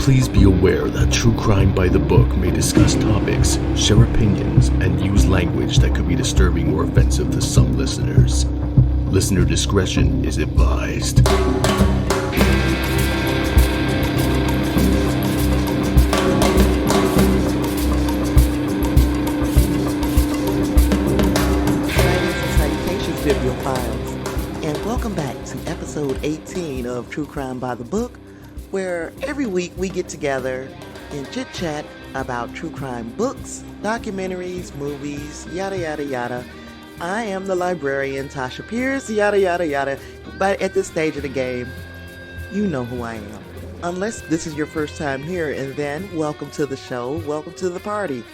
Please be aware that True Crime by the Book may discuss topics, share opinions, and use language that could be disturbing or offensive to some listeners. Listener discretion is advised. Bibliophiles, and welcome back to episode 18 of True Crime by the Book, where every week we get together and chit-chat about true crime books, documentaries, movies, yada yada yada. I am the librarian, Tasha Pierce, yada yada yada, but at this stage of the game, you know who I am. Unless this is your first time here, and then welcome to the show, welcome to the party.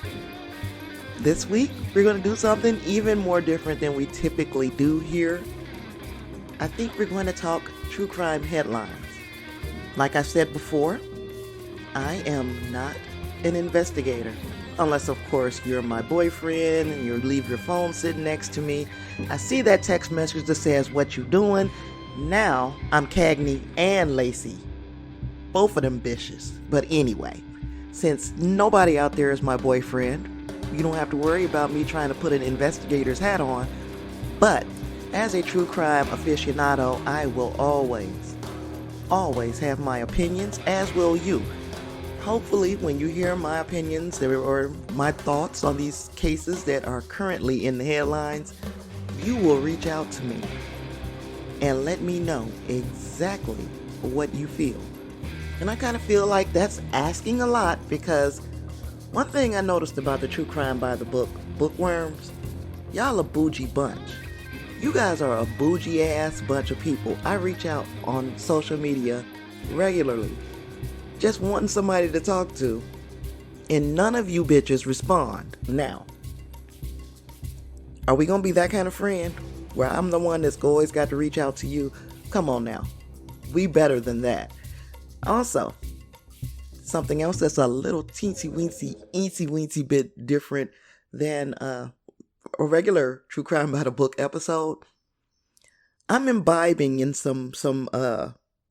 This week, we're going to do something even more different than we typically do here. I think we're going to talk true crime headlines. Like I said before, I am not an investigator. Unless, of course, you're my boyfriend and you leave your phone sitting next to me. I see that text message that says, "What you doing?" Now, I'm Cagney and Lacey. Both of them bitches. But anyway, since nobody out there is my boyfriend, you don't have to worry about me trying to put an investigator's hat on. But as a true crime aficionado, I will always have my opinions, as will you. Hopefully, when you hear my opinions or my thoughts on these cases that are currently in the headlines, you will reach out to me and let me know exactly what you feel. And I kind of feel like that's asking a lot, because one thing I noticed about the True Crime by the Book bookworms, y'all a bougie bunch. You guys are a bougie ass bunch of people. I reach out on social media regularly, just wanting somebody to talk to, and none of you bitches respond. Now, are we gonna be that kind of friend where I'm the one that's always got to reach out to you? Come on now, we better than that. Also, something else that's a little teensy-weensy bit different than a regular True Crime by the Book episode. I'm imbibing in some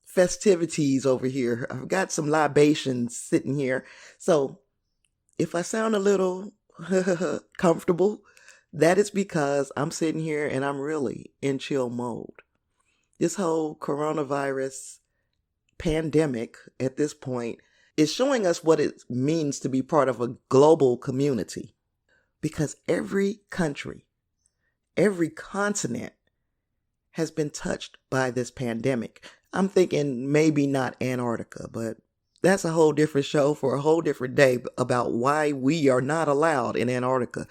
festivities over here. I've got some libations sitting here. So if I sound a little comfortable, that is because I'm sitting here and I'm really in chill mode. This whole coronavirus pandemic at this point is showing us what it means to be part of a global community. Because every country, every continent has been touched by this pandemic. I'm thinking maybe not Antarctica, but that's a whole different show for a whole different day about why we are not allowed in Antarctica.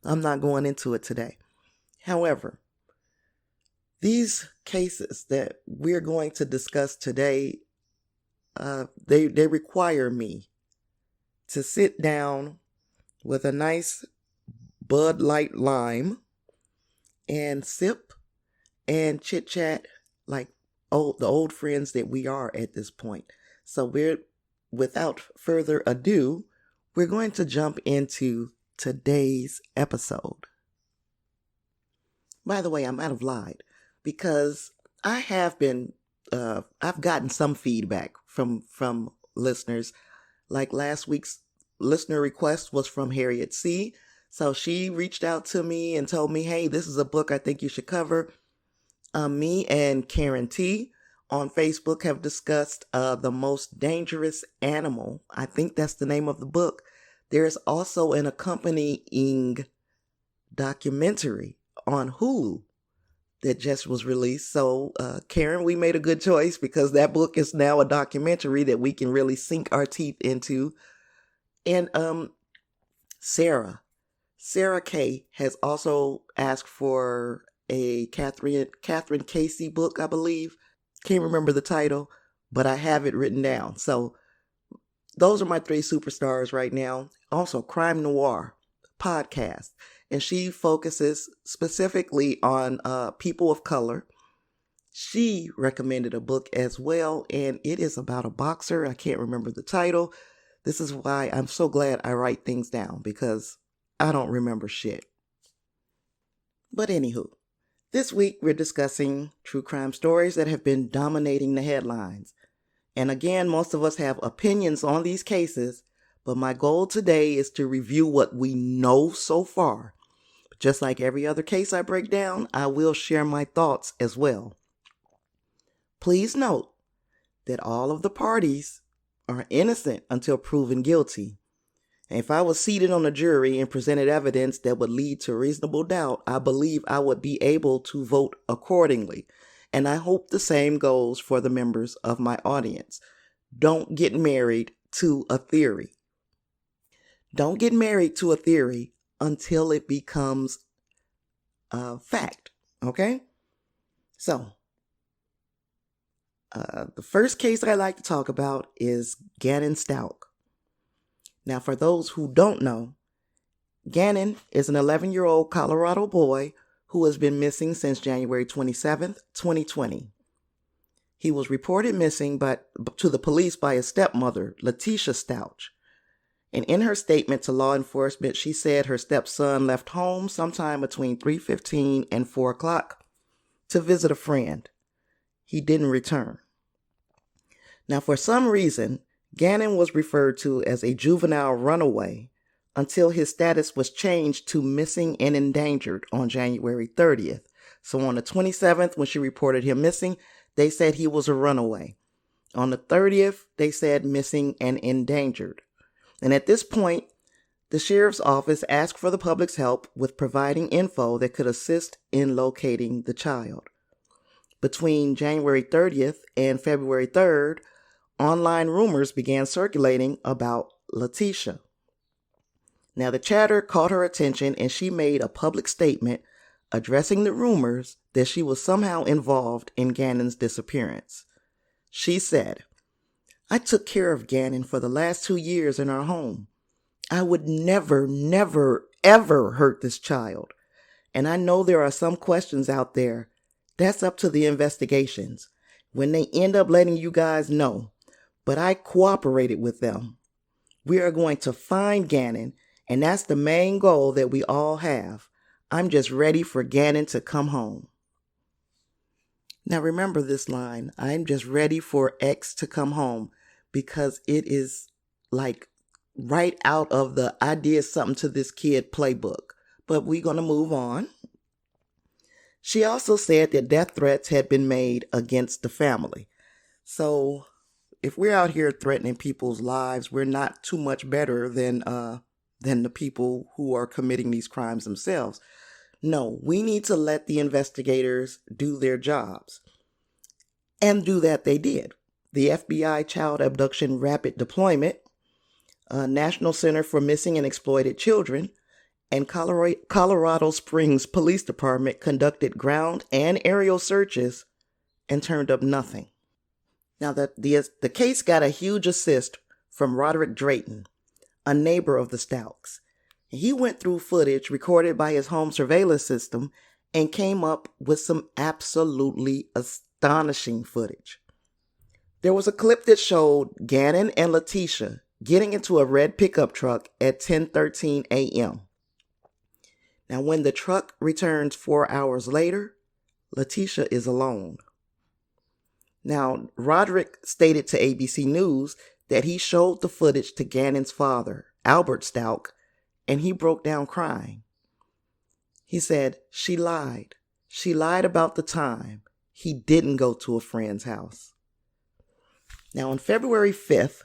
I'm not going into it today. However, these cases that we're going to discuss today, they require me to sit down with a nice Bud Light lime and sip and chit chat like the old friends that we are at this point. So without further ado, we're going to jump into today's episode. By the way, I might have lied, because I have been I've gotten some feedback from listeners. Like last week's listener request was from Harriet C. So she reached out to me and told me, "Hey, this is a book I think you should cover." Me and Karen T on Facebook have discussed The Most Dangerous Animal. I think that's the name of the book. There's also an accompanying documentary on Hulu that just was released. So, Karen, we made a good choice, because that book is now a documentary that we can really sink our teeth into. And Sarah K has also asked for a Catherine Casey book, I believe. Can't remember the title, but I have it written down. So those are my three superstars right now. Also, Crime Noir podcast. And she focuses specifically on people of color. She recommended a book as well, and it is about a boxer. I can't remember the title. This is why I'm so glad I write things down, because I don't remember shit. But anywho, this week we're discussing true crime stories that have been dominating the headlines. And again, most of us have opinions on these cases, but my goal today is to review what we know so far. Just like every other case I break down, I will share my thoughts as well. Please note that all of the parties are innocent until proven guilty. And if I was seated on a jury and presented evidence that would lead to reasonable doubt, I believe I would be able to vote accordingly. And I hope the same goes for the members of my audience. Don't get married to a theory. Don't get married to a theory until it becomes a fact, okay? So, the first case I'd like to talk about is Gannon Stauch. Now, for those who don't know, Gannon is an 11-year-old Colorado boy who has been missing since January 27th, 2020. He was reported missing to the police by his stepmother, Letitia Stauch. And in her statement to law enforcement, she said her stepson left home sometime between 3:15 and 4 o'clock to visit a friend. He didn't return. Now, for some reason, Gannon was referred to as a juvenile runaway until his status was changed to missing and endangered on January 30th. So on the 27th, when she reported him missing, they said he was a runaway. On the 30th, they said missing and endangered. And at this point, the sheriff's office asked for the public's help with providing info that could assist in locating the child. Between January 30th and February 3rd, online rumors began circulating about Letitia. Now, the chatter caught her attention and she made a public statement addressing the rumors that she was somehow involved in Gannon's disappearance. She said, "I took care of Gannon for the last 2 years in our home. I would never, ever hurt this child. And I know there are some questions out there. That's up to the investigations when they end up letting you guys know. But I cooperated with them. We are going to find Gannon, and that's the main goal that we all have. I'm just ready for Gannon to come home." Now remember this line, I'm just ready for X to come home, because it is like right out of the I did something to this kid playbook. But we're going to move on. She also said that death threats had been made against the family. So if we're out here threatening people's lives, we're not too much better than the people who are committing these crimes themselves. No, we need to let the investigators do their jobs. And do that they did. The FBI Child Abduction Rapid Deployment, National Center for Missing and Exploited Children, and Colorado Springs Police Department conducted ground and aerial searches and turned up nothing. Now, the case got a huge assist from Roderick Drayton, a neighbor of the Stauchs. He went through footage recorded by his home surveillance system and came up with some absolutely astonishing footage. There was a clip that showed Gannon and Letitia getting into a red pickup truck at 10:13 a.m. Now, when the truck returns 4 hours later, Letitia is alone. Now, Roderick stated to ABC News that he showed the footage to Gannon's father, Albert Stauch, and he broke down crying. He said, "She lied. She lied about the time. He didn't go to a friend's house." Now, on February 5th,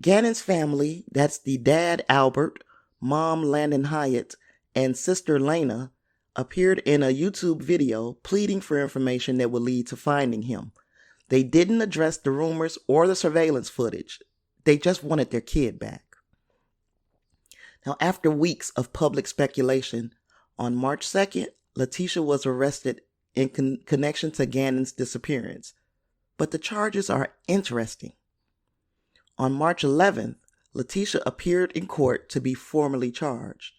Gannon's family, that's the dad Albert, mom Landon Hyatt, and sister Lena, appeared in a YouTube video pleading for information that would lead to finding him. They didn't address the rumors or the surveillance footage. They just wanted their kid back. Now, after weeks of public speculation, on March 2nd, Letitia was arrested in connection to Gannon's disappearance. But the charges are interesting. On March 11th, Letitia appeared in court to be formally charged.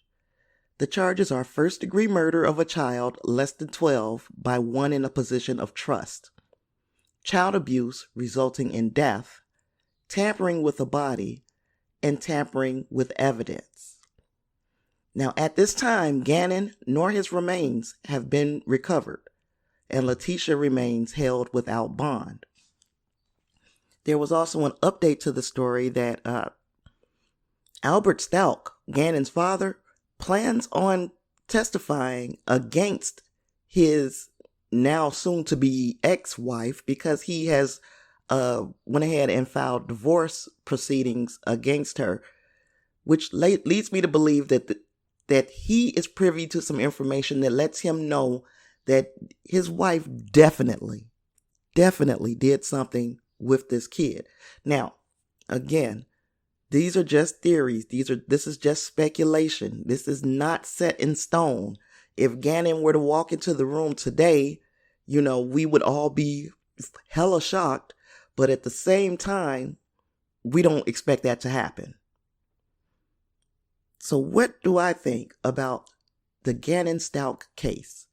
The charges are first-degree murder of a child less than 12 by one in a position of trust, child abuse resulting in death, tampering with a body, and tampering with evidence. Now, at this time, Gannon nor his remains have been recovered, and Letitia remains held without bond. There was also an update to the story that Albert Stalk, Gannon's father, plans on testifying against his now soon-to-be ex-wife because he has went ahead and filed divorce proceedings against her, which leads me to believe that he is privy to some information that lets him know that his wife definitely did something with this kid. Now, again, these are just theories. This is just speculation. This is not set in stone. If Gannon were to walk into the room today, we would all be hella shocked, but at the same time, we don't expect that to happen. So what do I think about the Gannon-Stalk case?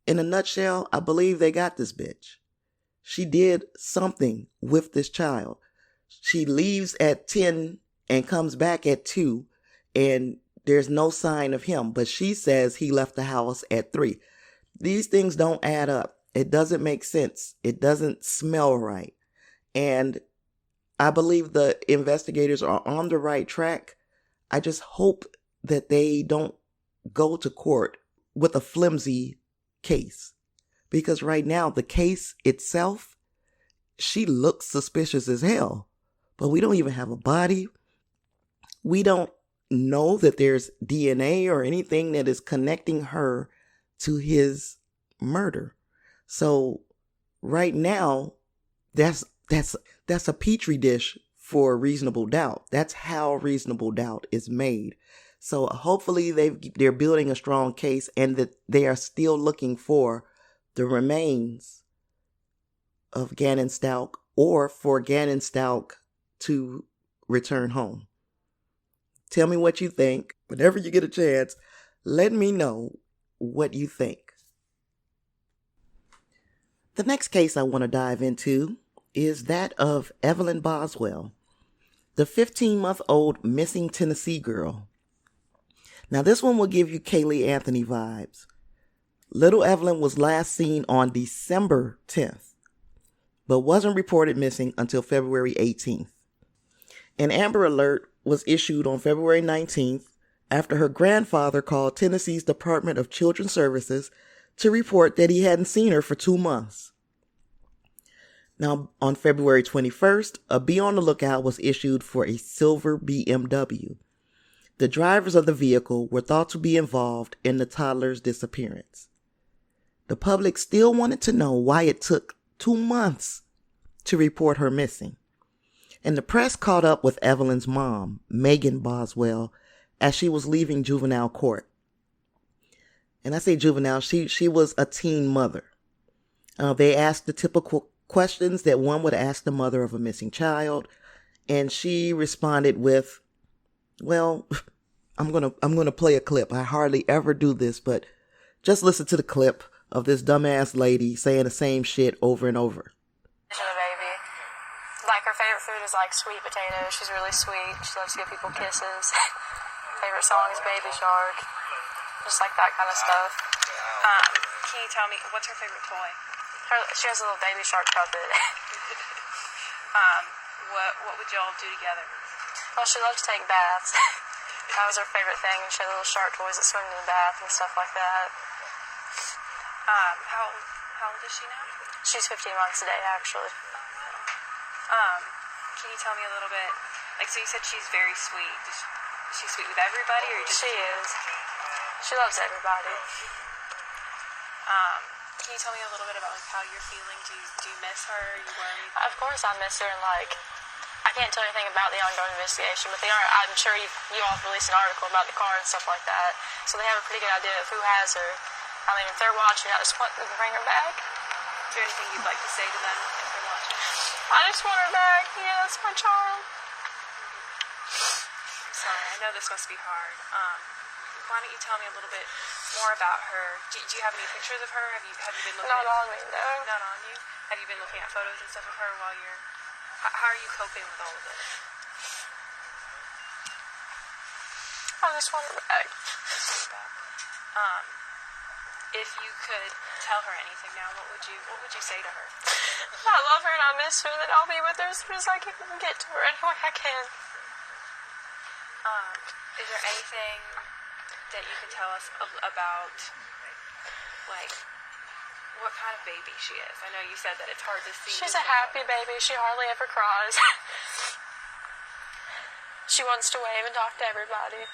In a nutshell, I believe they got this bitch. She did something with this child. She leaves at 10 and comes back at 2, and there's no sign of him, but she says he left the house at 3. These things don't add up. It doesn't make sense. It doesn't smell right. And I believe the investigators are on the right track. I just hope that they don't go to court with a flimsy case. Because right now, the case itself, she looks suspicious as hell. But we don't even have a body. We don't know that there's DNA or anything that is connecting her to his murder. So right now, that's a petri dish for reasonable doubt. That's how reasonable doubt is made. So hopefully they're building a strong case and that they are still looking for the remains of Gannon-Stalk or for Gannon-Stalk to return home. Tell me what you think. Whenever you get a chance, let me know what you think. The next case I want to dive into is that of Evelyn Boswell, the 15-month-old missing Tennessee girl. Now this one will give you Kaylee Anthony vibes. Little Evelyn was last seen on December 10th, but wasn't reported missing until February 18th. An Amber Alert was issued on February 19th after her grandfather called Tennessee's Department of Children's Services to report that he hadn't seen her for 2 months. Now, on February 21st, a be on the lookout was issued for a silver BMW. The drivers of the vehicle were thought to be involved in the toddler's disappearance. The public still wanted to know why it took 2 months to report her missing. And the press caught up with Evelyn's mom, Megan Boswell, as she was leaving juvenile court. And I say juvenile, she was a teen mother. They asked the typical questions that one would ask the mother of a missing child, and she responded with, well, I'm gonna play a clip. I hardly ever do this, but just listen to the clip of this dumbass lady saying the same shit over and over. Like, her favorite food is like sweet potatoes. She's really sweet. She loves to give people kisses. Favorite song is Baby Shark. Just like that kind of stuff. Can you tell me, what's her favorite toy? She has a little Baby Shark puppet. What would y'all do together? Well, she loves to take baths. That was her favorite thing. And she had little shark toys that swim in the bath and stuff like that. How old is she now? She's 15 months today, actually. Can you tell me a little bit, so you said she's very sweet. Is she sweet with everybody, or just... She is. She loves everybody. Can you tell me a little bit about how you're feeling? Do you miss her? Are you worried? Of course I miss her, and I can't tell anything about the ongoing investigation, but I'm sure you all released an article about the car and stuff like that, so they have a pretty good idea of who has her. I mean, if they're watching at this point, we can bring her back. Is there anything you'd like to say to them if they're watching? I just want her back. Yeah, that's my child. Sorry, I know this must be hard. Why don't you tell me a little bit more about her? Do you have any pictures of her? Have you been looking Not on me, no. Not on you? Have you been looking at photos and stuff of her while you're... How are you coping with all of this? I just want her back. If you could tell her anything now, what would you say to her? I love her and I miss her, and then I'll be with her as soon as I can get to her any way I can. Is there anything that you can tell us about, like, what kind of baby she is? I know you said that it's hard to see. She's a happy baby. She hardly ever cries. She wants to wave and talk to everybody.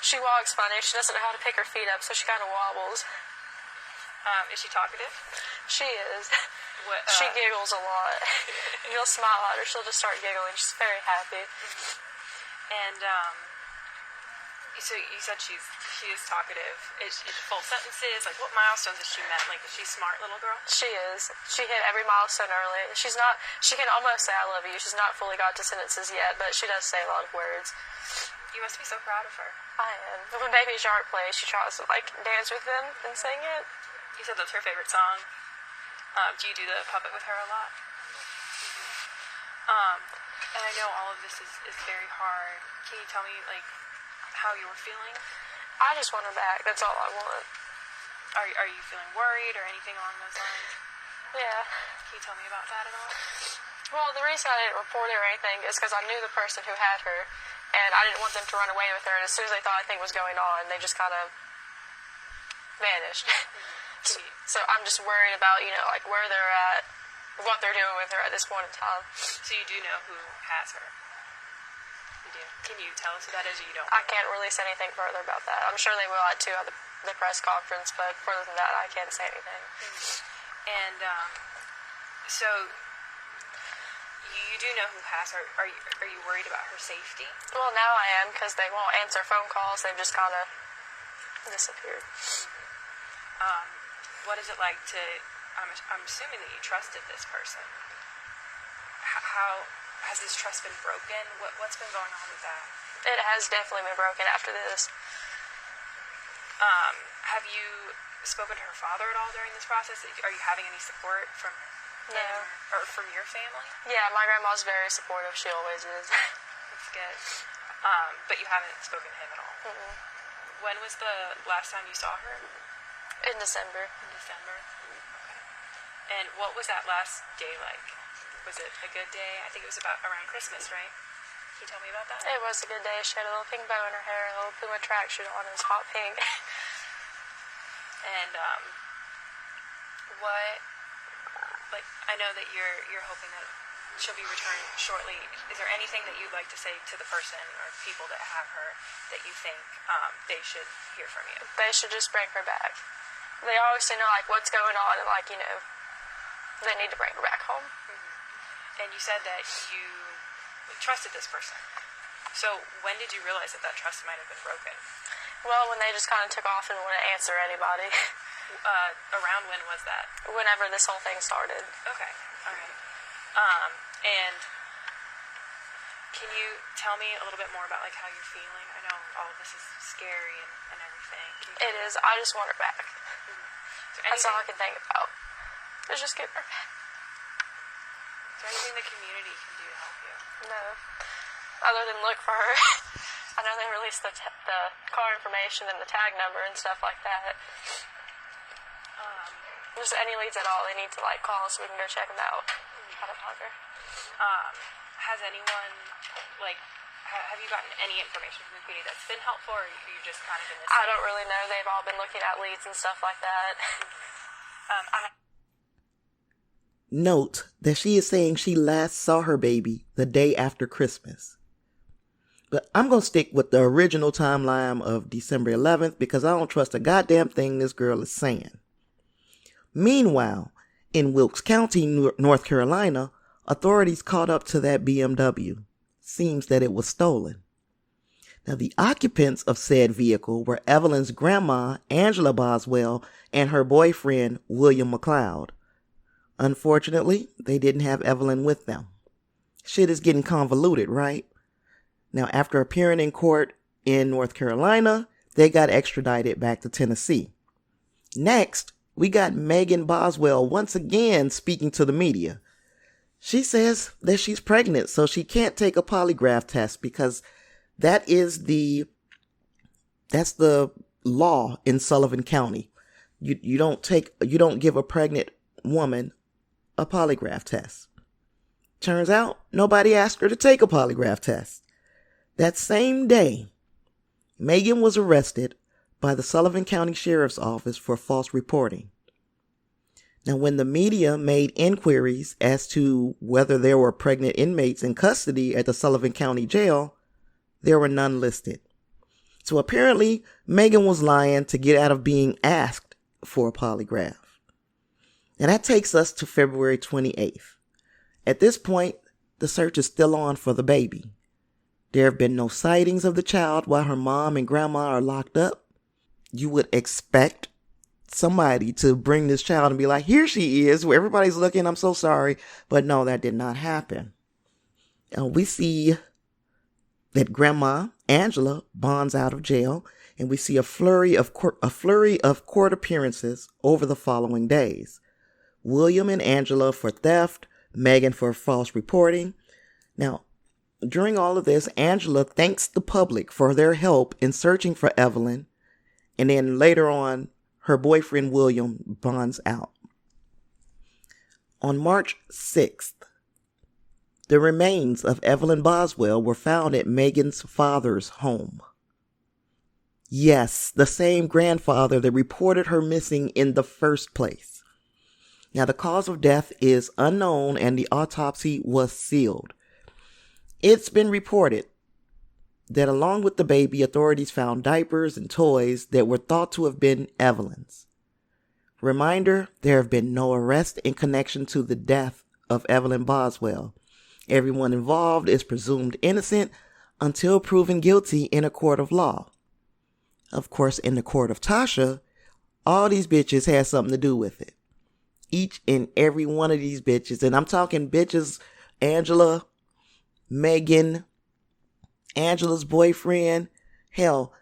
She walks funny. She doesn't know how to pick her feet up, so she kind of wobbles. Is she talkative? She is. What, She giggles a lot. You'll smile at her, she'll just start giggling. She's very happy. And, so you said she is talkative. Is full sentences? Like, what milestones has she met? Like, is she a smart little girl? She is. She hit every milestone early. She can almost say I love you. She's not fully got to sentences yet, but she does say a lot of words. You must be so proud of her. I am. When Baby Shark plays, she tries to, like, dance with them and sing it. You said that's her favorite song. Do you do the puppet with her a lot? And I know all of this is very hard. Can you tell me, like, how you're feeling? I just want her back. That's all I want. Are you feeling worried or anything along those lines? Yeah. Can you tell me about that at all? Well, the reason I didn't report it or anything is because I knew the person who had her, and I didn't want them to run away with her. And as soon as they thought anything was going on, they just kind of vanished. So I'm just worried about, like where they're at, what they're doing with her at this point in time. So you do know who has her? You do. Can you tell us who that is, or you don't? I can't release anything further about that. I'm sure they will at the press conference, but further than that, I can't say anything. And so you do know who has her. Are you worried about her safety? Well, now I am, because they won't answer phone calls. They've just kind of disappeared. What is it like to? I'm assuming that you trusted this person. How has this trust been broken? What's been going on with that? It has definitely been broken after this. Have you spoken to her father at all during this process? Are you having any support from him or from your family? Yeah, my grandma's very supportive. She always is. That's good. But you haven't spoken to him at all? Mm-mm. When was the last time you saw her? In December. In December? Okay. And what was that last day like? Was it a good day? I think it was around Christmas, right? Can you tell me about that? It was a good day. She had a little pink bow in her hair and a little Puma tracksuit on. It was hot pink. And I know that you're hoping that she'll be returned shortly. Is there anything that you'd like to say to the person or people that have her that you think they should hear from you? They should just bring her back. They always say, what's going on, and, they need to bring her back home. Mm-hmm. And you said that you trusted this person. So when did you realize that trust might have been broken? Well, when they just kind of took off and wouldn't answer anybody. Around when was that? Whenever this whole thing started. Okay, all right. And can you tell me a little bit more about how you're feeling? I know all of this is scary and everything. It is. I just want her back. Mm-hmm. That's all I can think about. Is just get her back. Is there anything the community can do to help you? No. Other than look for her. I know they released the car information and the tag number and stuff like that. Just any leads at all, they need to call so we can go check them out. Try to find her. Has anyone have you gotten any information from the community that's been helpful, or you just kind of been listening? I don't really know. They've all been looking at leads and stuff like that. Note that she is saying she last saw her baby the day after Christmas. But I'm going to stick with the original timeline of December 11th because I don't trust a goddamn thing this girl is saying. Meanwhile, in Wilkes County, North Carolina, authorities caught up to that BMW. Seems that it was stolen. Now, the occupants of said vehicle were Evelyn's grandma, Angela Boswell, and her boyfriend, William McLeod. Unfortunately, they didn't have Evelyn with them. Shit is getting convoluted, right? Now, after appearing in court in North Carolina, they got extradited back to Tennessee. Next, we got Megan Boswell once again speaking to the media. She says that she's pregnant, so she can't take a polygraph test because that's the law in Sullivan County. You don't give a pregnant woman a polygraph test. Turns out nobody asked her to take a polygraph test. That same day, Megan was arrested by the Sullivan County Sheriff's Office for false reporting. Now, when the media made inquiries as to whether there were pregnant inmates in custody at the Sullivan County Jail, there were none listed. So apparently, Megan was lying to get out of being asked for a polygraph. And that takes us to February 28th. At this point, the search is still on for the baby. There have been no sightings of the child while her mom and grandma are locked up. You would expect somebody to bring this child and be like, here she is, where everybody's looking, I'm so sorry. But no, that did not happen. We see that Grandma Angela bonds out of jail, and we see a flurry of court appearances over the following days. William and Angela for theft, Megan for false reporting. Now, during all of this, Angela thanks the public for their help in searching for Evelyn, and then later on, her boyfriend William bonds out. On March 6th, the remains of Evelyn Boswell were found at Megan's father's home. Yes, the same grandfather that reported her missing in the first place. Now, the cause of death is unknown and the autopsy was sealed. It's been reported that along with the baby, authorities found diapers and toys that were thought to have been Evelyn's. Reminder, there have been no arrests in connection to the death of Evelyn Boswell. Everyone involved is presumed innocent until proven guilty in a court of law. Of course, in the court of Tasha, all these bitches had something to do with it. Each and every one of these bitches, and I'm talking bitches, Angela, Megan, Angela's boyfriend. Hell,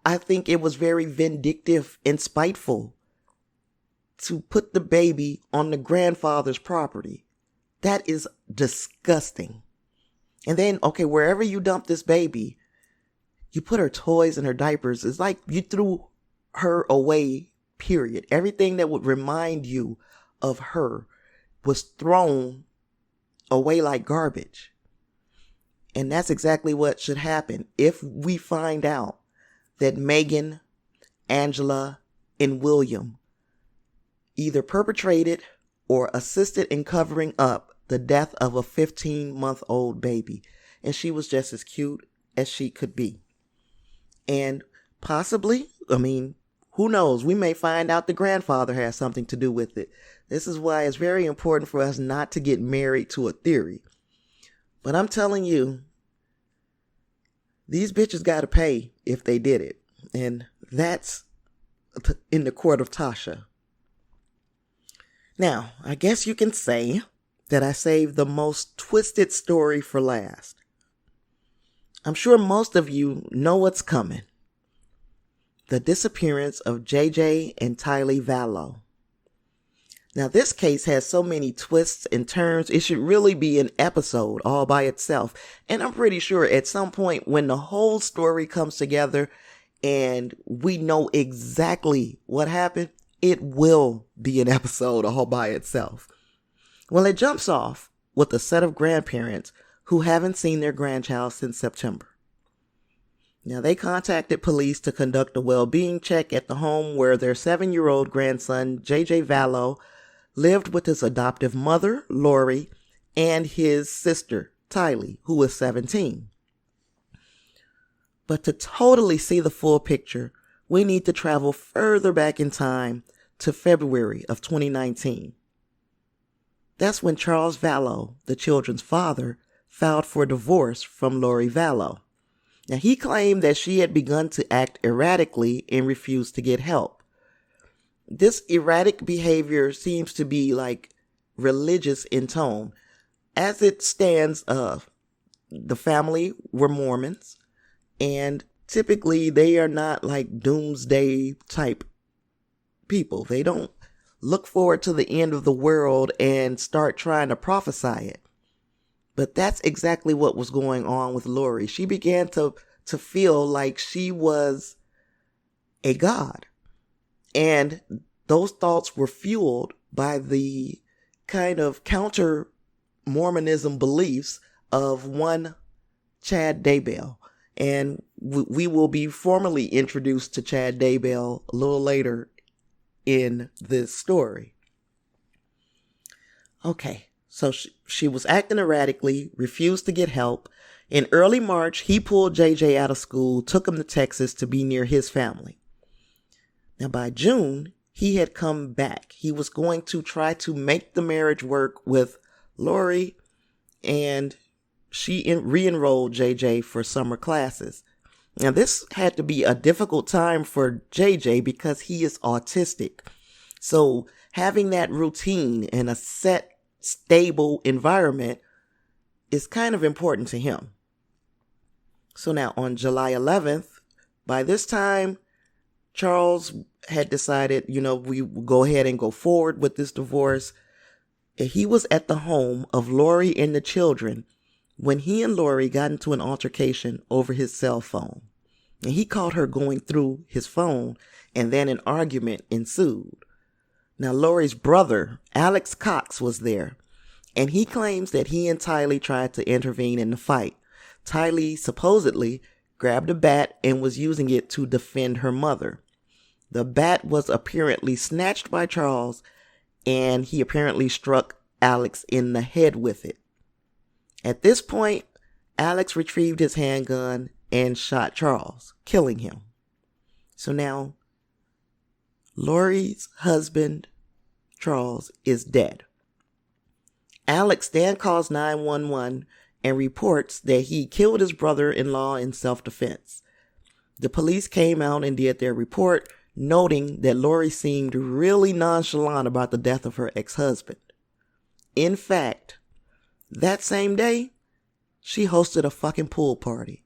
I think it was very vindictive and spiteful to put the baby on the grandfather's property. That is disgusting. And then, okay, wherever you dump this baby, you put her toys and her diapers. It's like you threw her away, period. Everything that would remind you of her was thrown away like garbage. And that's exactly what should happen if we find out that Megan, Angela, and William either perpetrated or assisted in covering up the death of a 15-month-old baby. And she was just as cute as she could be. And possibly, who knows? We may find out the grandfather has something to do with it. This is why it's very important for us not to get married to a theory. But I'm telling you, these bitches got to pay if they did it. And that's in the court of Tasha. Now, I guess you can say that I saved the most twisted story for last. I'm sure most of you know what's coming. The disappearance of JJ and Tylee Vallow. Now, this case has so many twists and turns, it should really be an episode all by itself. And I'm pretty sure at some point when the whole story comes together and we know exactly what happened, it will be an episode all by itself. Well, it jumps off with a set of grandparents who haven't seen their grandchild since September. Now, they contacted police to conduct a well-being check at the home where their 7-year-old grandson, JJ Vallow, lived with his adoptive mother, Lori, and his sister, Tylee, who was 17. But to totally see the full picture, we need to travel further back in time to February of 2019. That's when Charles Vallow, the children's father, filed for divorce from Lori Vallow. Now, he claimed that she had begun to act erratically and refused to get help. This erratic behavior seems to be like religious in tone. As it stands, the family were Mormons, and typically they are not like doomsday type people. They don't look forward to the end of the world and start trying to prophesy it. But that's exactly what was going on with Lori. She began to feel like she was a god. And those thoughts were fueled by the kind of counter Mormonism beliefs of one Chad Daybell. And we will be formally introduced to Chad Daybell a little later in this story. Okay, so she was acting erratically, refused to get help. In early March, he pulled JJ out of school, took him to Texas to be near his family. Now, by June, he had come back. He was going to try to make the marriage work with Lori, and she re-enrolled JJ for summer classes. Now, this had to be a difficult time for JJ because he is autistic. So having that routine in a set, stable environment is kind of important to him. So now on July 11th, by this time, Charles had decided, we will go ahead and go forward with this divorce. He was at the home of Lori and the children when he and Lori got into an altercation over his cell phone. And he caught her going through his phone, and then an argument ensued. Now, Lori's brother, Alex Cox, was there, and he claims that he and Tylee tried to intervene in the fight. Tylee supposedly grabbed a bat and was using it to defend her mother. The bat was apparently snatched by Charles, and he apparently struck Alex in the head with it. At this point, Alex retrieved his handgun and shot Charles, killing him. So now, Lori's husband, Charles, is dead. Alex then calls 911 and reports that he killed his brother-in-law in self-defense. The police came out and did their report, noting that Lori seemed really nonchalant about the death of her ex-husband. In fact, that same day, she hosted a fucking pool party.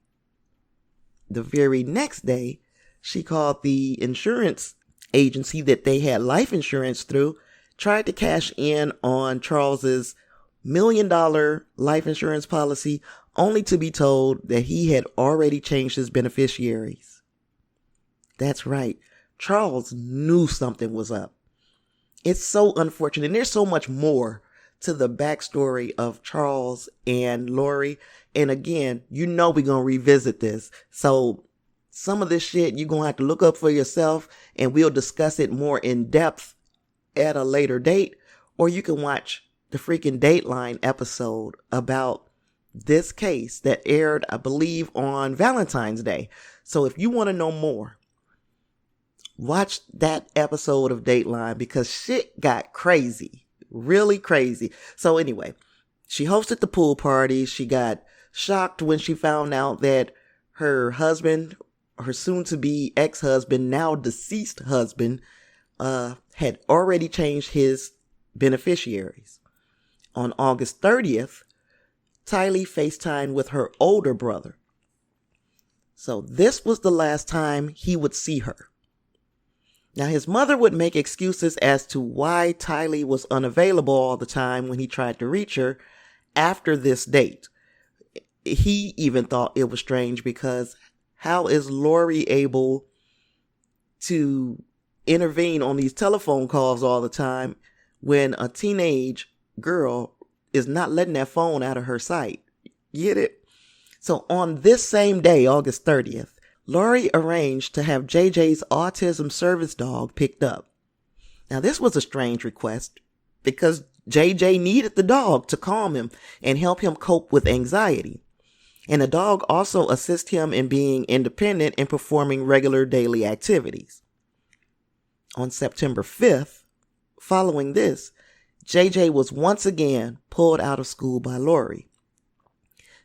The very next day, she called the insurance agency that they had life insurance through, tried to cash in on Charles's $1 million life insurance policy, only to be told that he had already changed his beneficiaries. That's right. Charles knew something was up. It's so unfortunate. And there's so much more to the backstory of Charles and Lori. And again, we're going to revisit this. So some of this shit you're going to have to look up for yourself, and we'll discuss it more in depth at a later date. Or you can watch the freaking Dateline episode about this case that aired, I believe, on Valentine's Day. So if you want to know more, watch that episode of Dateline, because shit got crazy, really crazy. So anyway, she hosted the pool party. She got shocked when she found out that her husband, her soon-to-be ex-husband, now deceased husband, had already changed his beneficiaries. On August 30th, Tylee FaceTimed with her older brother. So this was the last time he would see her. Now, his mother would make excuses as to why Tylee was unavailable all the time when he tried to reach her after this date. He even thought it was strange, because how is Lori able to intervene on these telephone calls all the time when a teenage girl is not letting that phone out of her sight? Get it? So on this same day, August 30th, Lori arranged to have JJ's autism service dog picked up. Now, this was a strange request because JJ needed the dog to calm him and help him cope with anxiety. And the dog also assists him in being independent and performing regular daily activities. On September 5th, following this, JJ was once again pulled out of school by Lori.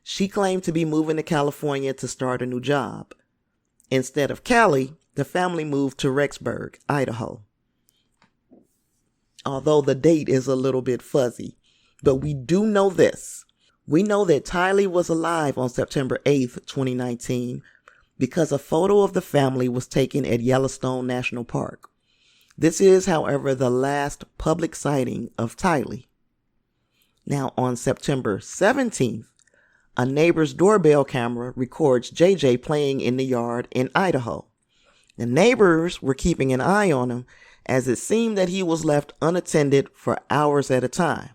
She claimed to be moving to California to start a new job. Instead of Cali, the family moved to Rexburg, Idaho. Although the date is a little bit fuzzy, but we do know this. We know that Tylee was alive on September 8th, 2019, because a photo of the family was taken at Yellowstone National Park. This is, however, the last public sighting of Tylee. Now, on September 17th, a neighbor's doorbell camera records JJ playing in the yard in Idaho. The neighbors were keeping an eye on him as it seemed that he was left unattended for hours at a time.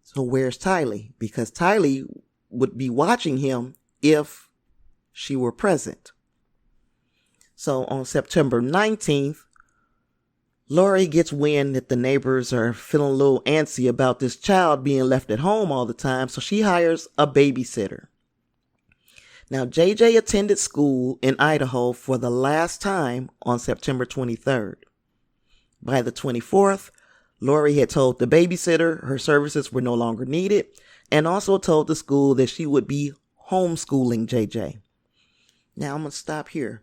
So where's Tylee? Because Tylee would be watching him if she were present. So on September 19th, Lori gets wind that the neighbors are feeling a little antsy about this child being left at home all the time, so she hires a babysitter. Now, JJ attended school in Idaho for the last time on September 23rd. By the 24th, Lori had told the babysitter her services were no longer needed and also told the school that she would be homeschooling JJ. Now, I'm going to stop here.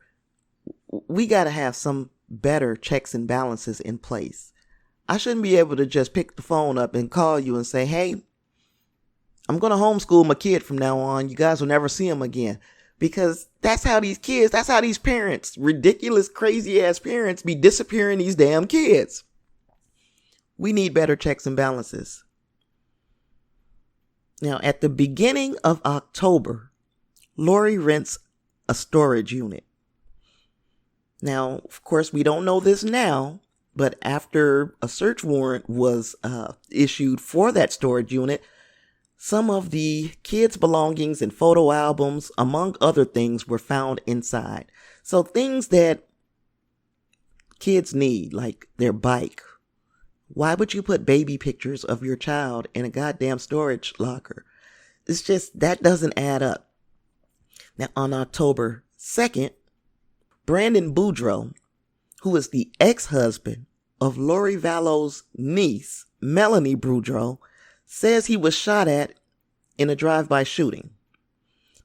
We got to have some better checks and balances in place. I shouldn't be able to just pick the phone up and call you and say, hey, I'm going to homeschool my kid from now on. You guys will never see him again. Because that's how these parents, ridiculous, crazy ass parents, be disappearing these damn kids. We need better checks and balances. Now, at the beginning of October, Lori rents a storage unit. Now, of course, we don't know this now, but after a search warrant was issued for that storage unit, some of the kids' belongings and photo albums, among other things, were found inside. So things that kids need, like their bike. Why would you put baby pictures of your child in a goddamn storage locker? It's just, that doesn't add up. Now, on October 2nd, Brandon Boudreaux, who is the ex-husband of Lori Vallow's niece, Melanie Boudreaux, says he was shot at in a drive-by shooting.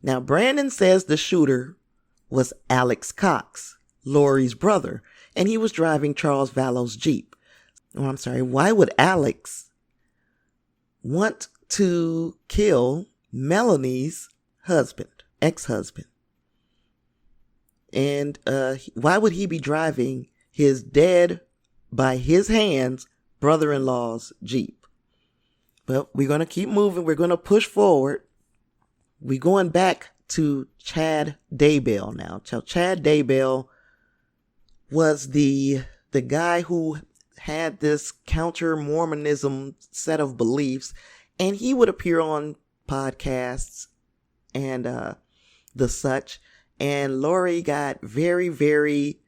Now, Brandon says the shooter was Alex Cox, Lori's brother, and he was driving Charles Vallow's Jeep. Oh, I'm sorry. Why would Alex want to kill Melanie's husband, ex-husband? And why would he be driving his dead, by his hands, brother-in-law's Jeep? But we're going to keep moving. We're going to push forward. We're going back to Chad Daybell now. So Chad Daybell was the guy who had this counter-Mormonism set of beliefs, and he would appear on podcasts and the such. And Lori got very, very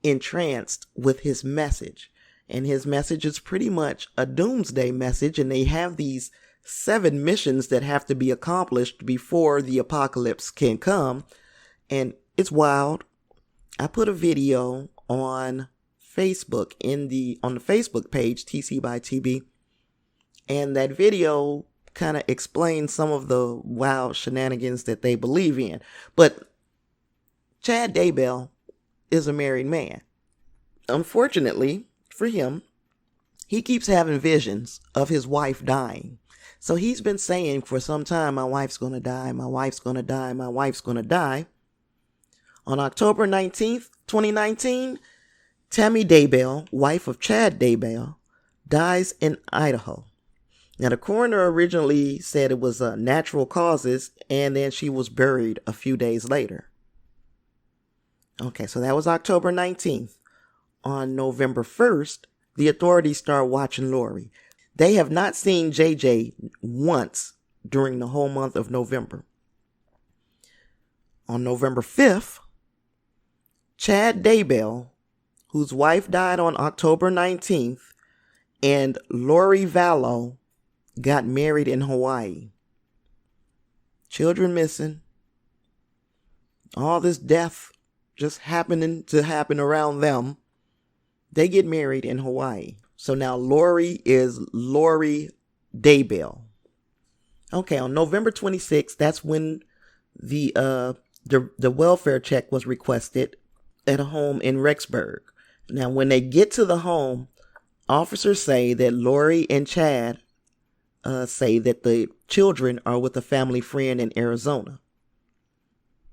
entranced with his message. And his message is pretty much a doomsday message. And they have these 7 missions that have to be accomplished before the apocalypse can come. And it's wild. I put a video on Facebook on the Facebook page, TC by TB. And that video kind of explains some of the wild shenanigans that they believe in. But Chad Daybell is a married man. Unfortunately for him, he keeps having visions of his wife dying. So he's been saying for some time, my wife's going to die, my wife's going to die, my wife's going to die. On October 19th, 2019, Tammy Daybell, wife of Chad Daybell, dies in Idaho. Now, the coroner originally said it was natural causes, and then she was buried a few days later. Okay, so that was October 19th. On November 1st, the authorities start watching Lori. They have not seen JJ once during the whole month of November. On November 5th, Chad Daybell, whose wife died on October 19th, and Lori Vallow got married in Hawaii. Children missing. All this death just happening to happen around them. They get married in Hawaii. So now Lori is Lori Daybell. Okay, on November 26th, that's when the welfare check was requested at a home in Rexburg. Now, when they get to the home, officers say that Lori and Chad say that the children are with a family friend in Arizona.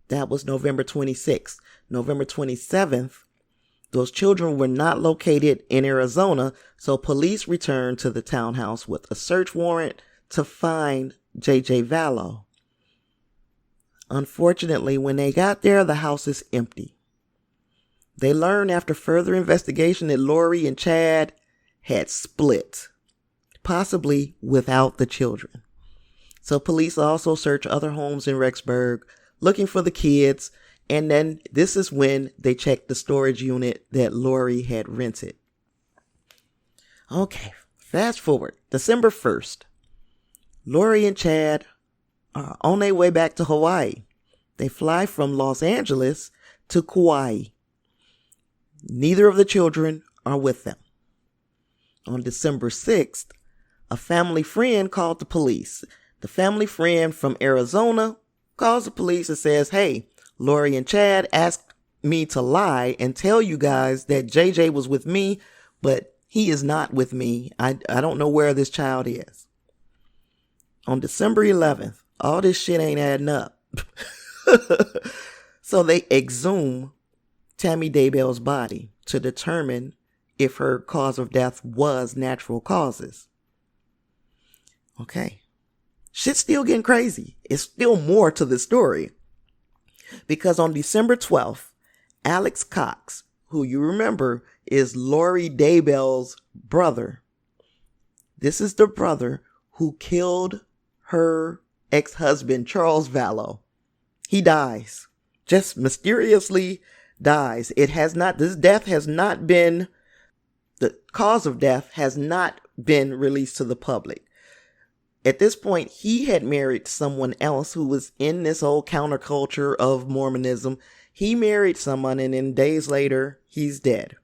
That was November 26th. November 27th, those children were not located in Arizona, so police returned to the townhouse with a search warrant to find JJ Vallow. Unfortunately, when they got there, the house is empty. They learned after further investigation that Lori and Chad had split, possibly without the children. So police also search other homes in Rexburg looking for the kids, and then this is when they checked the storage unit that Lori had rented. Okay, fast forward, December 1st. Lori and Chad are on their way back to Hawaii. They fly from Los Angeles to Kauai. Neither of the children are with them. On December 6th, a family friend called the police. The family friend from Arizona calls the police and says, hey, Lori and Chad asked me to lie and tell you guys that JJ was with me, but he is not with me. I don't know where this child is. On December 11th, all this shit ain't adding up. So they exhume Tammy Daybell's body to determine if her cause of death was natural causes. Okay. Shit's still getting crazy. It's still more to the story. Because on December 12th, Alex Cox, who you remember is Lori Daybell's brother. This is the brother who killed her ex-husband, Charles Vallow. He dies. Just mysteriously dies. This death has not been, the cause of death has not been released to the public. At this point, he had married someone else who was in this whole counterculture of Mormonism. He married someone, and then days later, he's dead.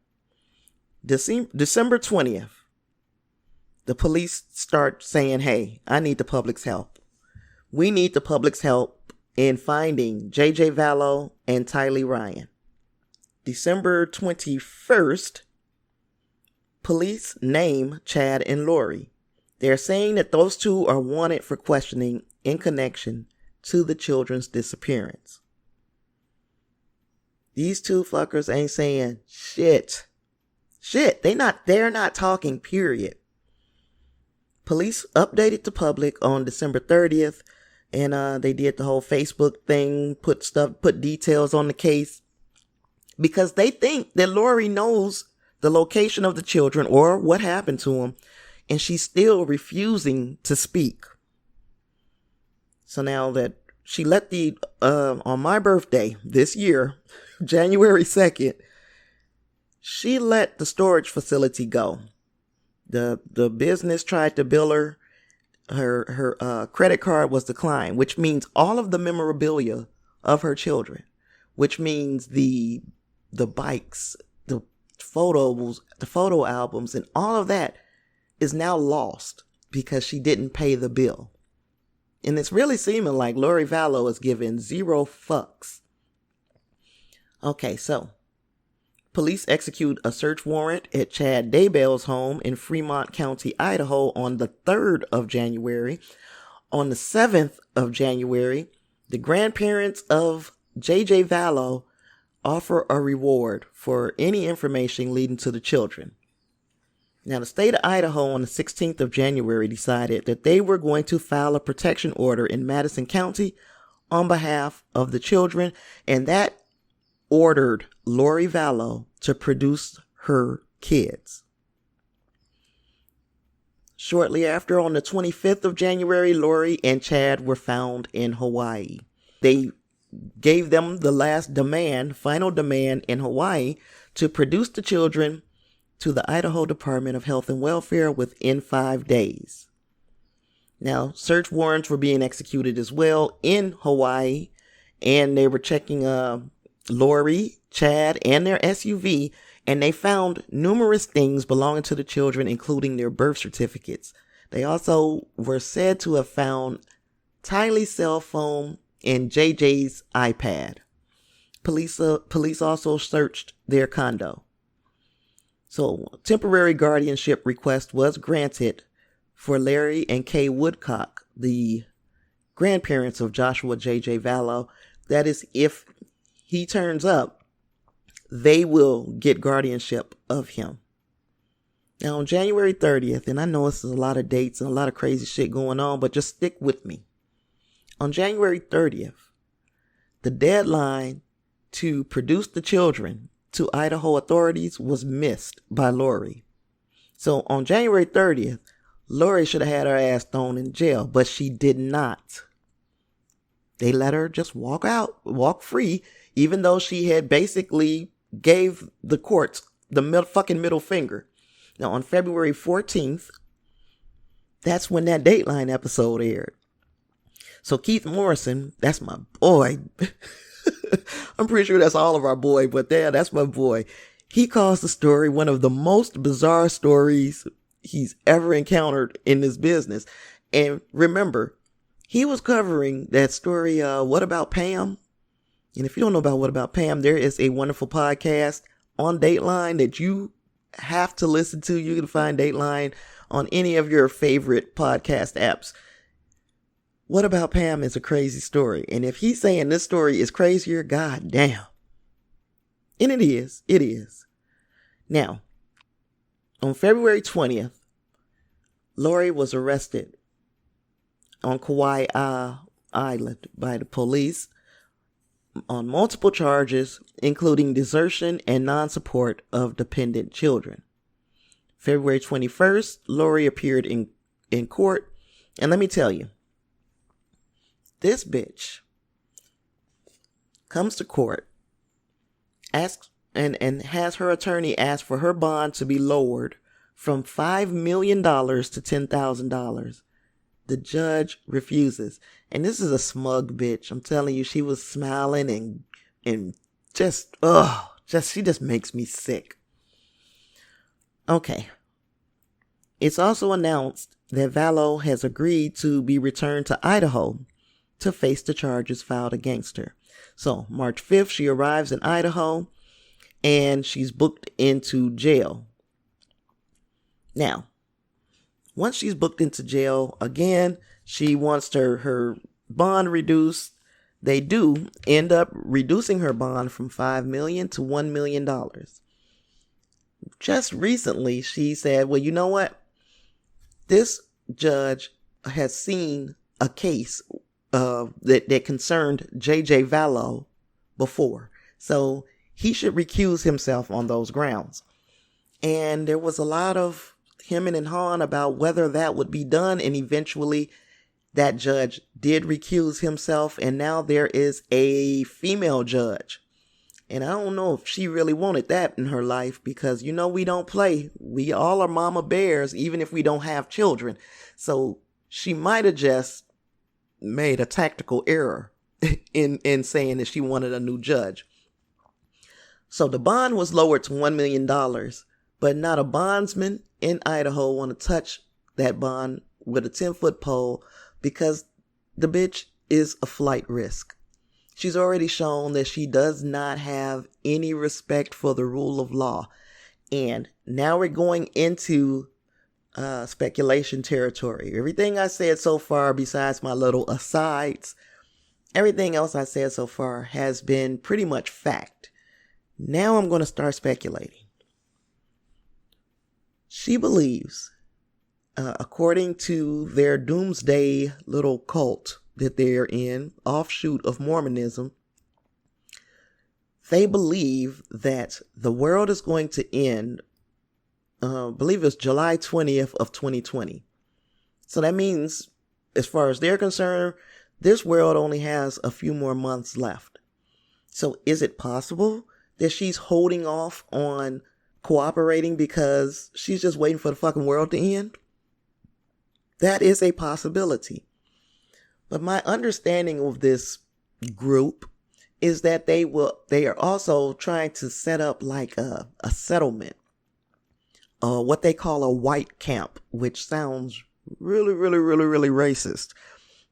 December 20th, the police start saying, hey, I need the public's help. We need the public's help in finding JJ Vallow and Tylee Ryan. December 21st, police name Chad and Lori. They're saying that those two are wanted for questioning in connection to the children's disappearance. These two fuckers ain't saying shit. They're not talking, period. Police updated the public on December 30th, and they did the whole Facebook thing, put details on the case, because they think that Lori knows the location of the children or what happened to them, and she's still refusing to speak. So now that she let on my birthday this year, January 2nd, she let the storage facility go. The business tried to bill her. Her credit card was declined, which means all of the memorabilia of her children, which means the bikes, the photos, the photo albums, and all of that is now lost because she didn't pay the bill. And it's really seeming like Lori Vallow is giving zero fucks. Okay, so police execute a search warrant at Chad Daybell's home in Fremont County, Idaho on the 3rd of January. On the 7th of January, the grandparents of JJ Vallow offer a reward for any information leading to the children. Now, the state of Idaho on the 16th of January decided that they were going to file a protection order in Madison County on behalf of the children, and that ordered Lori Vallow to produce her kids. Shortly after, on the 25th of January, Lori and Chad were found in Hawaii. They gave them the final demand in Hawaii to produce the children to the Idaho Department of Health and Welfare within 5 days. Now, search warrants were being executed as well in Hawaii, and they were checking Lori, Chad, and their SUV, and they found numerous things belonging to the children, including their birth certificates. They also were said to have found Tylee's cell phone and JJ's iPad. Police also searched their condo. So, temporary guardianship request was granted for Larry and Kay Woodcock, the grandparents of Joshua J.J. Vallow. That is, if he turns up, they will get guardianship of him. Now, on January 30th, and I know this is a lot of dates and a lot of crazy shit going on, but just stick with me. On January 30th, the deadline to produce the children to Idaho authorities was missed by Lori. So on January 30th, Lori should have had her ass thrown in jail, but she did not. They let her just walk free, even though she had basically gave the courts the fucking middle finger. Now on February 14th, that's when that Dateline episode aired. So Keith Morrison, that's my boy. I'm pretty sure that's all of our boy, but that's my boy. He calls the story one of the most bizarre stories he's ever encountered in this business. And remember, he was covering that story, What About Pam? And if you don't know about What About Pam, there is a wonderful podcast on Dateline that you have to listen to. You can find Dateline on any of your favorite podcast apps. What About Pam is a crazy story. And if he's saying this story is crazier, god damn. And it is. It is. Now, on February 20th, Lori was arrested on Kauai Island by the police on multiple charges, including desertion and non-support of dependent children. February 21st, Lori appeared in court. And let me tell you, this bitch comes to court, asks and has her attorney ask for her bond to be lowered from $5 million to $10,000. The judge refuses. And this is a smug bitch. I'm telling you, she was smiling and she just makes me sick. Okay. It's also announced that Vallow has agreed to be returned to Idaho to face the charges filed against her. So, March 5th, she arrives in Idaho and she's booked into jail. Now, once she's booked into jail again, she wants her bond reduced. They do end up reducing her bond from $5 million to $1 million. Just recently, she said, well, you know what? This judge has seen a case that concerned J.J. Vallow before. So he should recuse himself on those grounds. And there was a lot of hemming and hawing about whether that would be done. And eventually that judge did recuse himself. And now there is a female judge. And I don't know if she really wanted that in her life because, you know, we don't play. We all are mama bears, even if we don't have children. So she might have just made a tactical error in saying that she wanted a new judge. So the bond was lowered to $1 million, but not a bondsman in Idaho want to touch that bond with a 10-foot pole because the bitch is a flight risk. She's already shown that she does not have any respect for the rule of law. And now we're going into speculation territory. Everything I said so far, besides my little asides, everything else I said so far has been pretty much fact. Now I'm going to start speculating. She believes, according to their doomsday little cult that they're in, offshoot of Mormonism, they believe that the world is going to end, I believe it's July 20th of 2020. So that means, as far as they're concerned, this world only has a few more months left. So is it possible that she's holding off on cooperating because she's just waiting for the fucking world to end? That is a possibility. But my understanding of this group is that they are also trying to set up like a settlement, what they call a white camp, which sounds really, really, really, really racist.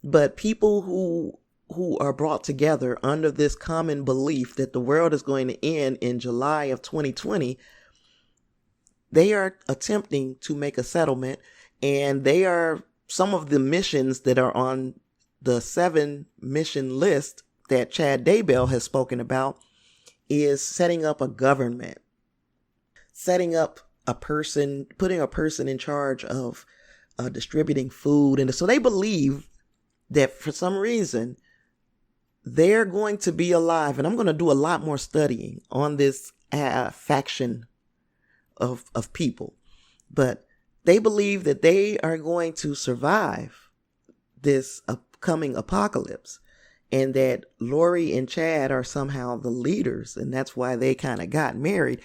But people who are brought together under this common belief that the world is going to end in July of 2020, they are attempting to make a settlement, and they are some of the missions that are on the 7 mission list that Chad Daybell has spoken about is setting up a government, setting up a person, putting a person in charge of distributing food. And so they believe that for some reason, they're going to be alive. And I'm going to do a lot more studying on this faction of people. But they believe that they are going to survive this upcoming apocalypse, and that Lori and Chad are somehow the leaders, and that's why they kind of got married.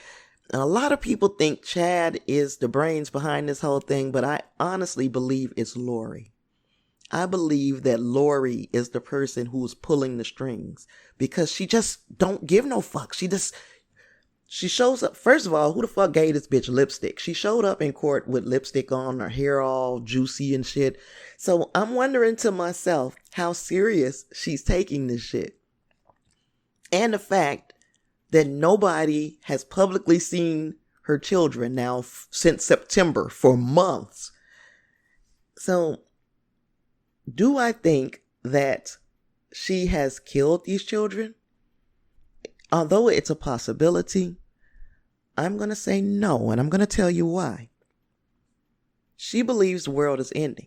And a lot of people think Chad is the brains behind this whole thing, but I honestly believe it's Lori. I believe that Lori is the person who's pulling the strings, because she just don't give no fuck. She shows up. First of all, who the fuck gave this bitch lipstick? She showed up in court with lipstick on, her hair all juicy and shit. So I'm wondering to myself how serious she's taking this shit. And the fact that nobody has publicly seen her children now since September for months. So do I think that she has killed these children? Although it's a possibility, I'm going to say no, and I'm going to tell you why. She believes the world is ending.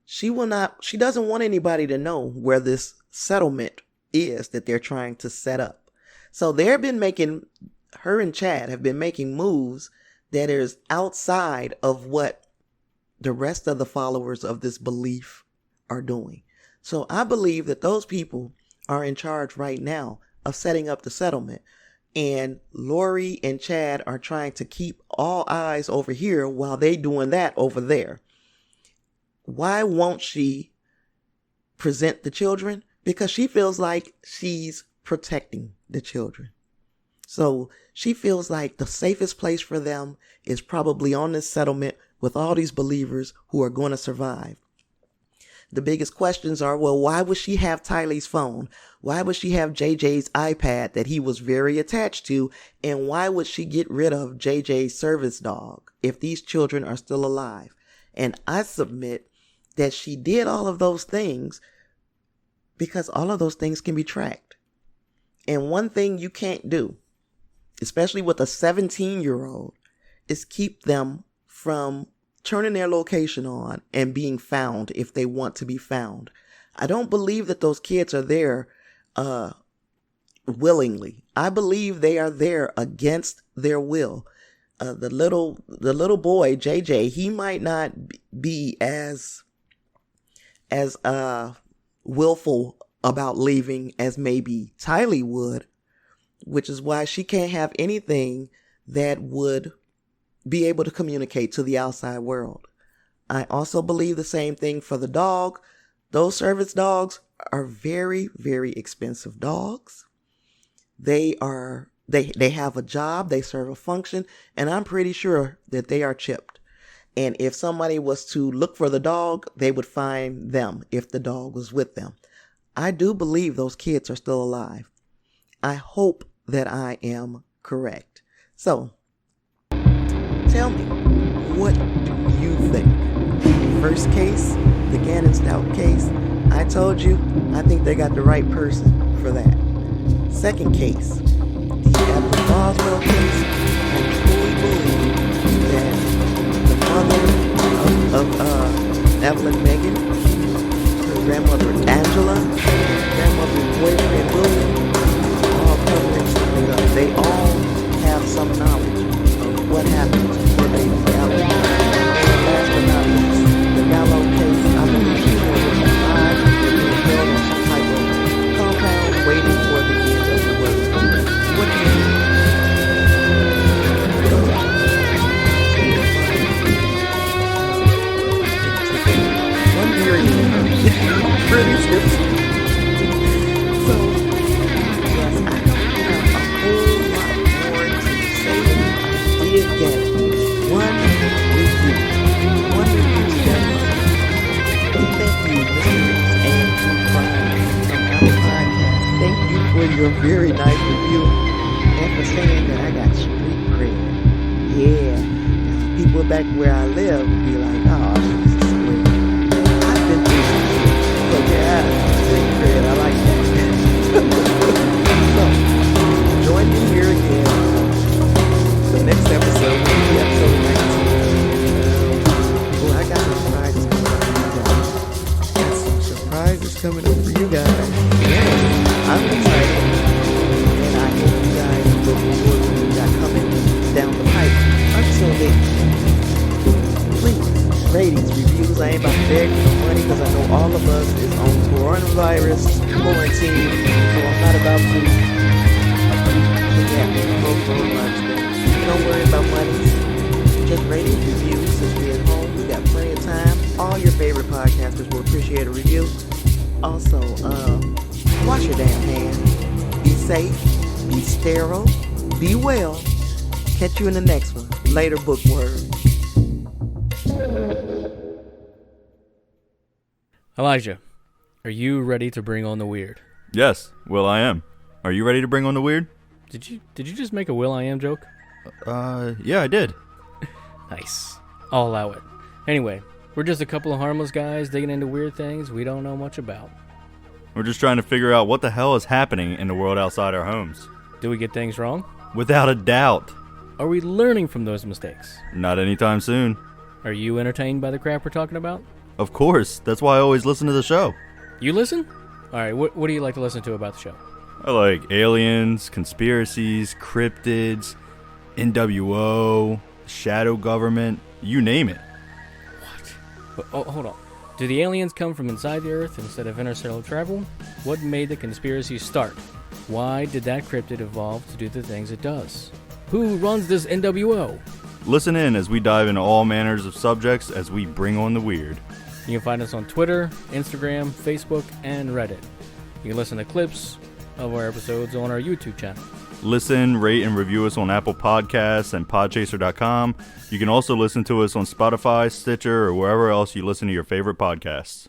She doesn't want anybody to know where this settlement is that they're trying to set up. So her and Chad have been making moves that is outside of what the rest of the followers of this belief are doing. So I believe that those people are in charge right now of setting up the settlement. And Lori and Chad are trying to keep all eyes over here while they doing that over there. Why won't she present the children? Because she feels like she's protecting the children. So she feels like the safest place for them is probably on this settlement with all these believers who are going to survive. The biggest questions are, well, why would she have Tylee's phone? Why would she have JJ's iPad that he was very attached to? And why would she get rid of JJ's service dog if these children are still alive? And I submit that she did all of those things because all of those things can be tracked. And one thing you can't do, especially with a 17-year-old, is keep them from turning their location on and being found if they want to be found. I don't believe that those kids are there willingly. I believe they are there against their will. The little boy, JJ, he might not be as willful about leaving as maybe Tylee would, which is why she can't have anything that would be able to communicate to the outside world. I also believe the same thing for the dog. Those service dogs are very, very expensive dogs. They have a job, they serve a function, and I'm pretty sure that they are chipped. And if somebody was to look for the dog, they would find them if the dog was with them. I do believe those kids are still alive. I hope that I am correct. So, tell me, what do you think? First case, the Gannon Stout case, I told you, I think they got the right person for that. Second case, the Evelyn Boswell case, I truly believe that the mother of Evelyn Megan, her grandmother Angela, grandmother's boyfriend William, all covenants, they all have some knowledge of what happened to poor baby Gallo. And last but not least, the Gallo case, I believe she was alive and being held on some type of compound waiting for the end of the world. What do you think? One period. Pretty tips. So, yes, I don't have a whole lot more to say. I did get one review together. Thank you, listeners and True Crime from Apple Podcasts. Thank you for your very nice review and for saying that I got street cred. Yeah, people back where I live be like, oh, she's a square. I've been through some shit, but yeah, street cred, I like that. So, join me here again. The next episode will be episode 19. Oh, I got some surprises coming up for you guys. Got some surprises coming up for you guys. Yeah. I'm excited, and I hope you guys look forward to what we got coming down the pipe. Until then, please, ratings, reviews. I ain't about to beg for money because I know all of us is on coronavirus quarantine, so I'm not about to. Don't worry about money. Just ratings, reviews. Since we're at home, we got plenty of time. All your favorite podcasters will appreciate a review. Also, wash your damn hands. Be safe. Be sterile. Be well. Catch you in the next one. Later, bookworm. Elijah, are you ready to bring on the weird? Yes, Will, I am. Are you ready to bring on the weird? Did you just make a Will I Am joke? Yeah, I did. Nice. I'll allow it. Anyway, we're just a couple of harmless guys digging into weird things we don't know much about. We're just trying to figure out what the hell is happening in the world outside our homes. Do we get things wrong? Without a doubt. Are we learning from those mistakes? Not anytime soon. Are you entertained by the crap we're talking about? Of course. That's why I always listen to the show. You listen? Alright, what do you like to listen to about the show? I like aliens, conspiracies, cryptids, NWO, shadow government, you name it. What? Oh, hold on. Do the aliens come from inside the Earth instead of interstellar travel? What made the conspiracy start? Why did that cryptid evolve to do the things it does? Who runs this NWO? Listen in as we dive into all manners of subjects as we bring on the weird. You can find us on Twitter, Instagram, Facebook, and Reddit. You can listen to clips of our episodes on our YouTube channel. Listen, rate, and review us on Apple Podcasts and Podchaser.com. You can also listen to us on Spotify, Stitcher, or wherever else you listen to your favorite podcasts.